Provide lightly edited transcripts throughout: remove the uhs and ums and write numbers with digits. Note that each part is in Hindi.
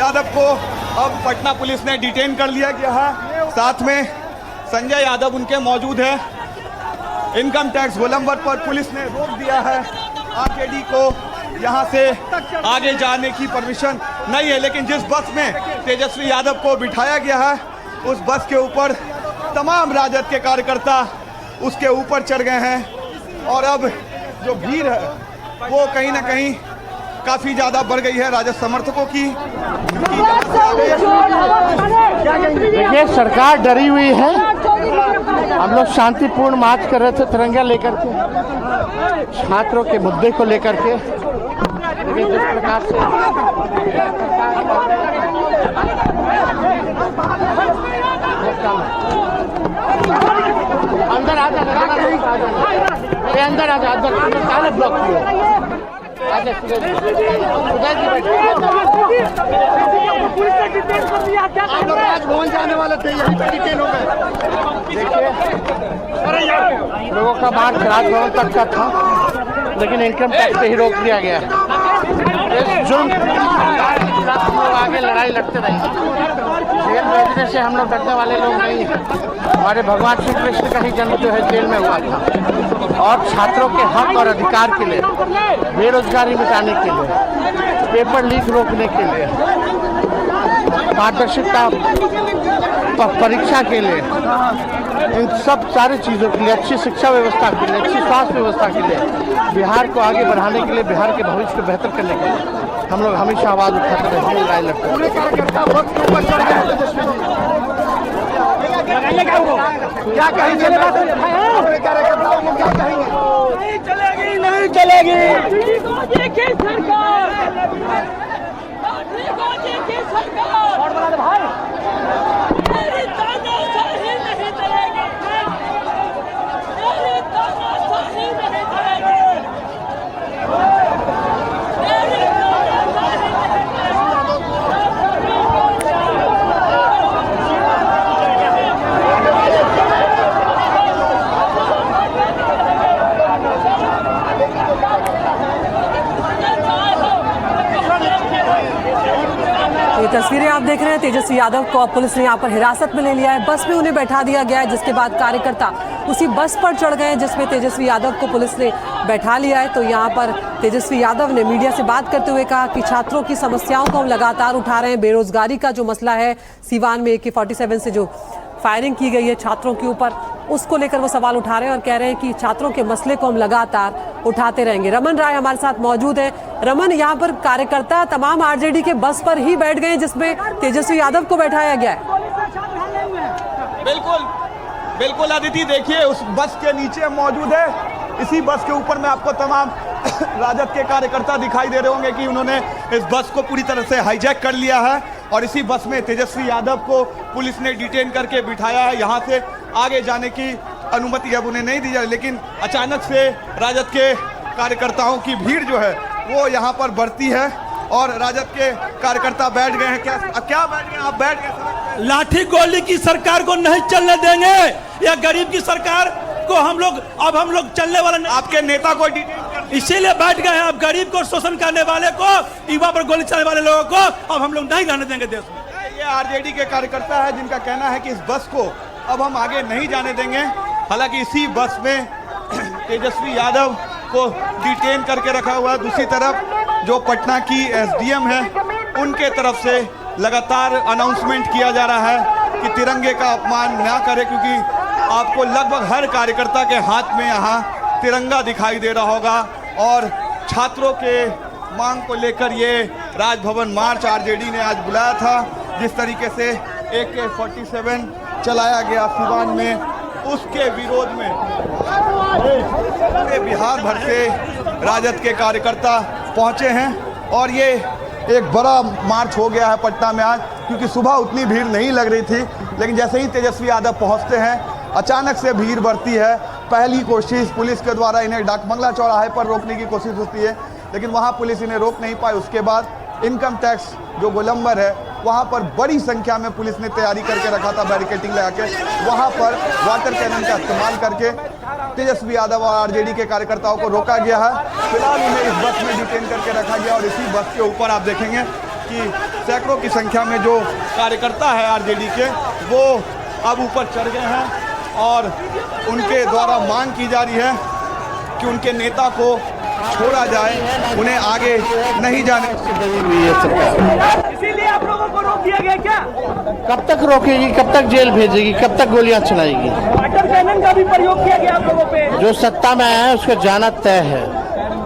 यादव को अब पटना पुलिस ने डिटेन कर लिया गया है। साथ में संजय यादव उनके मौजूद है। इनकम टैक्स गोलंबर पर पुलिस ने रोक दिया है। आरजेडी को यहां से आगे जाने की परमिशन नहीं है, लेकिन जिस बस में तेजस्वी यादव को बिठाया गया है उस बस के ऊपर तमाम राजद के कार्यकर्ता उसके ऊपर चढ़ गए हैं और अब जो भीड़ है वो कहीं ना कहीं काफी ज्यादा बढ़ गई है राजद समर्थकों की। देखिए, सरकार डरी हुई है। हम लोग शांतिपूर्ण मार्च कर रहे थे तिरंगा लेकर के, छात्रों के मुद्दे को लेकर के। लेकिन जिस प्रकार से अंदर आ जाना, अंदर आ जा, अंदर काले ब्लॉक किए। राजभवन जाने वाले थे, यही पे डिटेन हो गए। देखिए, लोगों का मार्च राजभवन तक का था, लेकिन इनकम टैक्स पे ही रोक दिया गया। इस जुर्म के खिलाफ हम लोग आगे लड़ाई लड़ते रहेंगे। जेल भेजने से हम लोग डरने वाले लोग नहीं हैं। हमारे भगवान श्री कृष्ण का ही जन्म जो है जेल में हुआ था, और छात्रों के हक और अधिकार के लिए, बेरोजगारी मिटाने के लिए, पेपर लीक रोकने के लिए, पारदर्शिता परीक्षा के लिए, इन सब सारी चीज़ों के लिए, अच्छी शिक्षा व्यवस्था के लिए, अच्छी स्वास्थ्य व्यवस्था के लिए, बिहार को आगे बढ़ाने के लिए, बिहार के भविष्य को बेहतर करने के लिए हम लोग हमेशा आवाज़ उठाते रहेंगे, लड़ाई लड़ते रहेंगे। क्या कहेंगे? नहीं चलेगी, नहीं चलेगी। सरकार भाई मेरी तानाशाही नहीं चलेगी, मेरी तानाशाही नहीं चलेगी, मेरी ये तस्वीरें आप देख रहे हैं। तेजस्वी यादव को अब पुलिस ने यहाँ पर हिरासत में ले लिया है। बस में उन्हें बैठा दिया गया है, जिसके बाद कार्यकर्ता उसी बस पर चढ़ गए जिसमें तेजस्वी यादव को पुलिस ने बैठा लिया है। तो यहाँ पर तेजस्वी यादव ने मीडिया से बात करते हुए कहा कि छात्रों की समस्याओं को हम लगातार उठा रहे हैं। बेरोजगारी का जो मसला है, सीवान में AK-47 से जो फायरिंग की गई है छात्रों के ऊपर, उसको लेकर वो सवाल उठा रहे हैं और कह रहे हैं कि छात्रों के मसले को हम लगातार उठाते रहेंगे। रमन राय हमारे साथ मौजूद है। रमन, यहाँ पर कार्यकर्ता तमाम आरजेडी के बस पर ही बैठ गए जिसमें तेजस्वी यादव को बैठाया गया है। बिल्कुल बिल्कुल अदिति, देखिए उस बस के नीचे मौजूद है। इसी बस के ऊपर में आपको तमाम राजद के कार्यकर्ता दिखाई दे रहे होंगे कि उन्होंने इस बस को पूरी तरह से हाईजैक कर लिया है और इसी बस में तेजस्वी यादव को पुलिस ने डिटेन करके बिठाया है। यहाँ से आगे जाने की अनुमति अब उन्हें नहीं दी जाए, लेकिन अचानक से राजद के कार्यकर्ताओं की भीड़ जो है वो यहाँ पर बढ़ती है और राजद के कार्यकर्ता बैठ गए हैं। क्या बैठ गए? आप बैठ गए। लाठी गोली की सरकार को नहीं चलने देंगे, या गरीब की सरकार को हम लोग चलने वाला नहीं। आपके नेता को इसीलिए बैठ गए हैं। अब गरीब को शोषण करने वाले को, युवा पर गोली चलाने वाले लोगों को अब हम लोग नहीं रहने देंगे देश में। ये आरजेडी के कार्यकर्ता है जिनका कहना है कि इस बस को अब हम आगे नहीं जाने देंगे। हालांकि इसी बस में तेजस्वी यादव को डिटेन करके रखा हुआ है। दूसरी तरफ जो पटना की SDM है उनके तरफ से लगातार अनाउंसमेंट किया जा रहा है कि तिरंगे का अपमान ना करें, क्योंकि आपको लगभग हर कार्यकर्ता के हाथ में यहाँ तिरंगा दिखाई दे रहा होगा। और छात्रों के मांग को लेकर ये राजभवन मार्च आरजेडी ने आज बुलाया था। जिस तरीके से AK-47 चलाया गया सीवान में, उसके विरोध में पूरे बिहार भर से राजद के कार्यकर्ता पहुंचे हैं और ये एक बड़ा मार्च हो गया है पटना में आज, क्योंकि सुबह उतनी भीड़ नहीं लग रही थी, लेकिन जैसे ही तेजस्वी यादव पहुंचते हैं अचानक से भीड़ बढ़ती है। पहली कोशिश पुलिस के द्वारा इन्हें डाकबंगला चौराहे पर रोकने की कोशिश होती है, लेकिन वहां पुलिस इन्हें रोक नहीं पाई। उसके बाद इनकम टैक्स जो गोलंबर है वहां पर बड़ी संख्या में पुलिस ने तैयारी करके रखा था, बैरिकेडिंग लगा के, वहां पर वाटर कैनन का इस्तेमाल करके तेजस्वी यादव और आरजेडी के कार्यकर्ताओं को रोका गया है। फिलहाल उन्हें इस बस में डिटेन करके रखा गया और इसी बस के ऊपर आप देखेंगे कि सैकड़ों की संख्या में जो कार्यकर्ता है आरजेडी के, वो अब ऊपर चढ़ गए हैं और उनके द्वारा मांग की जा रही है कि उनके नेता को छोड़ा जाए, उन्हें आगे नहीं जाने। इसीलिए आप लोगों को रोक दिया गया क्या? कब तक रोकेगी, कब तक जेल भेजेगी, कब तक गोलियां चलाएगी? वाटर कैनन का भी प्रयोग किया गया आप लोगों पे। जो सत्ता में आया है उसका जाना तय है,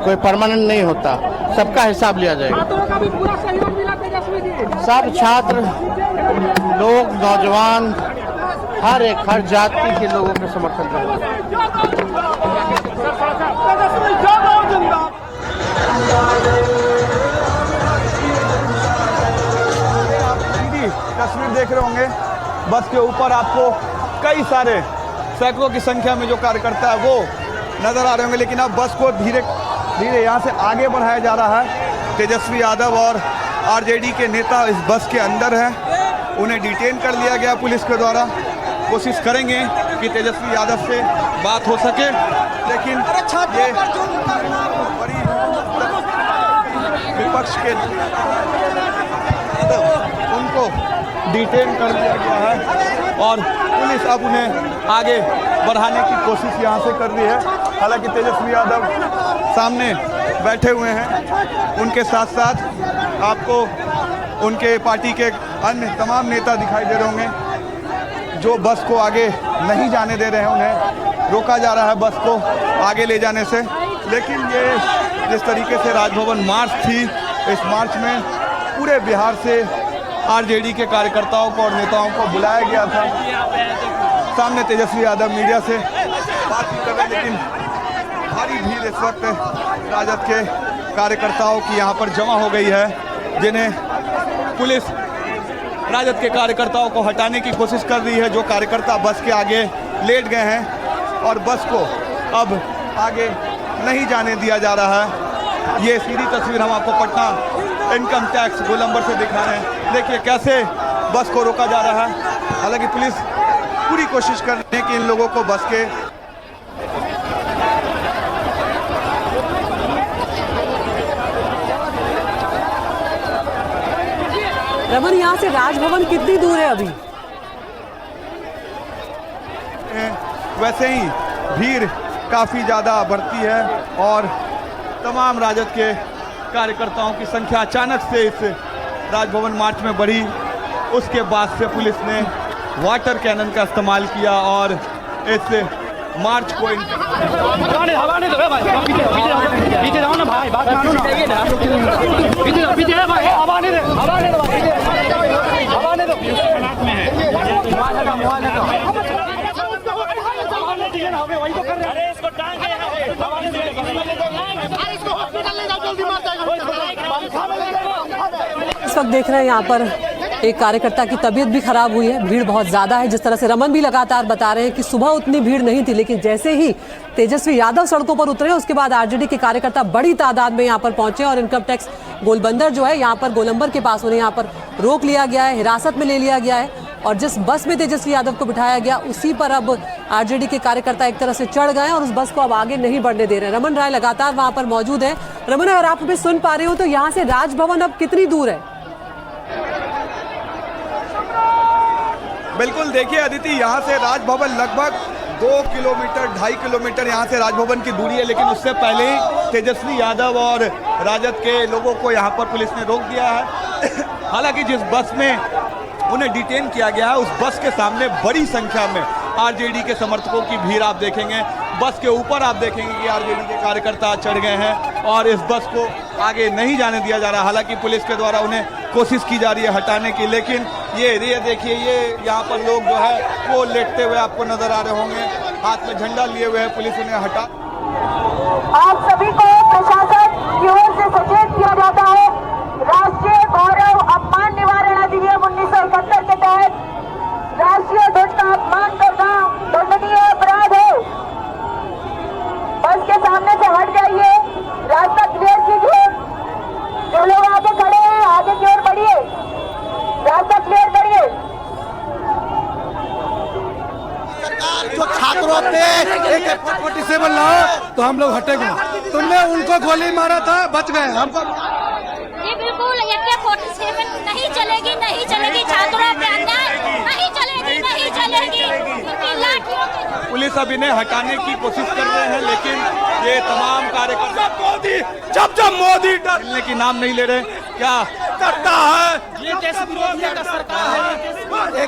कोई परमानेंट नहीं होता, सबका हिसाब लिया जाएगा। छात्रों का भी पूरा सहयोग मिला तेजस्वी जी। सब छात्र लोग, नौजवान, हर जाति के लोगों के समर्थन करेंगे। तस्वीर देख रहे होंगे, बस के ऊपर आपको कई सारे सैकड़ों की संख्या में जो कार्यकर्ता है वो नजर आ रहे होंगे, लेकिन अब बस को धीरे धीरे यहाँ से आगे बढ़ाया जा रहा है। तेजस्वी यादव और आरजेडी के नेता इस बस के अंदर हैं, उन्हें डिटेन कर लिया गया पुलिस के द्वारा। कोशिश करेंगे कि तेजस्वी यादव से बात हो सके, लेकिन ये बड़ी विपक्ष के उनको डिटेन कर दिया गया है और पुलिस अब उन्हें आगे बढ़ाने की कोशिश यहाँ से कर रही है। हालांकि तेजस्वी यादव सामने बैठे हुए हैं, उनके साथ साथ आपको उनके पार्टी के अन्य तमाम नेता दिखाई दे रहे होंगे जो बस को आगे नहीं जाने दे रहे हैं। उन्हें रोका जा रहा है बस को आगे ले जाने से। लेकिन ये जिस तरीके से राजभवन मार्च थी, इस मार्च में पूरे बिहार से आरजेडी के कार्यकर्ताओं को और नेताओं को बुलाया गया था। सामने तेजस्वी यादव मीडिया से बात भी कर रहे हैं, लेकिन भारी भीड़ इस वक्त राजद के कार्यकर्ताओं की यहाँ पर जमा हो गई है, जिन्हें पुलिस राजद के कार्यकर्ताओं को हटाने की कोशिश कर रही है। जो कार्यकर्ता बस के आगे लेट गए हैं और बस को अब आगे नहीं जाने दिया जा रहा है। ये सीधी तस्वीर हम आपको पटना इनकम टैक्स गोलंबर से दिखा रहे हैं। देखिए कैसे बस को रोका जा रहा है। हालांकि पुलिस पूरी कोशिश कर रही है कि इन लोगों को बस के रमन, यहाँ से राजभवन कितनी दूर है अभी? वैसे ही भीड़ काफ़ी ज़्यादा बढ़ती है और तमाम राजद के कार्यकर्ताओं की संख्या अचानक से इस राजभवन मार्च में बढ़ी। उसके बाद से पुलिस ने वाटर कैनन का इस्तेमाल किया और इस मार्च को इस वक्त देख रहे हैं यहाँ पर एक कार्यकर्ता की तबीयत भी खराब हुई है। भीड़ बहुत ज्यादा है, जिस तरह से रमन भी लगातार बता रहे हैं कि सुबह उतनी भीड़ नहीं थी, लेकिन जैसे ही तेजस्वी यादव सड़कों पर उतरे उसके बाद आरजेडी के कार्यकर्ता बड़ी तादाद में यहाँ पर पहुंचे और इनकम टैक्स गोलबंदर जो है यहाँ पर गोलंबर के पास, उन्हें यहाँ पर रोक लिया गया है, हिरासत में ले लिया गया है और जिस बस में तेजस्वी यादव को बिठाया गया उसी पर अब आरजेडी के कार्यकर्ता एक तरह से चढ़ गए और उस बस को अब आगे नहीं बढ़ने दे रहे हैं। रमन राय लगातार वहां पर मौजूद है। रमन, अगर आप हमें सुन पा रहे हो तो यहाँ से राजभवन अब कितनी दूर है? बिल्कुल, देखिए अदिति, यहाँ से राजभवन लगभग 2 किलोमीटर 2.5 किलोमीटर यहाँ से राजभवन की दूरी है, लेकिन उससे पहले ही तेजस्वी यादव और राजद के लोगों को यहाँ पर पुलिस ने रोक दिया है। हालांकि जिस बस में उन्हें डिटेन किया गया है उस बस के सामने बड़ी संख्या में आरजेडी के समर्थकों की भीड़ आप देखेंगे। बस के ऊपर आप देखेंगे कि आरजेडी के कार्यकर्ता चढ़ गए हैं और इस बस को आगे नहीं जाने दिया जा रहा। हालांकि पुलिस के द्वारा उन्हें कोशिश की जा रही है हटाने की, लेकिन ये देखिए, ये यहाँ पर लोग जो है वो लेटते हुए आपको नजर आ रहे होंगे, हाथ में झंडा लिए हुए है, पुलिस उन्हें हटा। आप सभी को प्रशासन की ओर से सचेत किया जाता है। राष्ट्रीय गौरव अपमान निवारण अधिनियम 1971 के तहत राष्ट्रीय ध्वज का अपमान करना दंडनीय अपराध है। बस के सामने से हट जाइए, रास्ता क्लियर कीजिए। जो लोग आगे खड़े हैं आगे की ओर बढ़िए, रास्ता क्लियर करिए। जो छात्रों पे AK-47 लाओ तो हम लोग हटेंगे। तुमने उनको गोली मारा था, बच गए। हमको ये बिल्कुल बिल्कुल AK-47 नहीं चलेगी, नहीं चलेगी, छात्रों पे अन्याय नहीं चलेगी, नहीं चलेगी, क्योंकि लाठियों की पुलिस अब इन्हें हटाने की कोशिश कर रहे हैं, लेकिन ये तमाम कार्यकर्ता जब मोदी डरने की नाम नहीं ले रहे। क्या करता है ये देश विरोधी का सरकार है।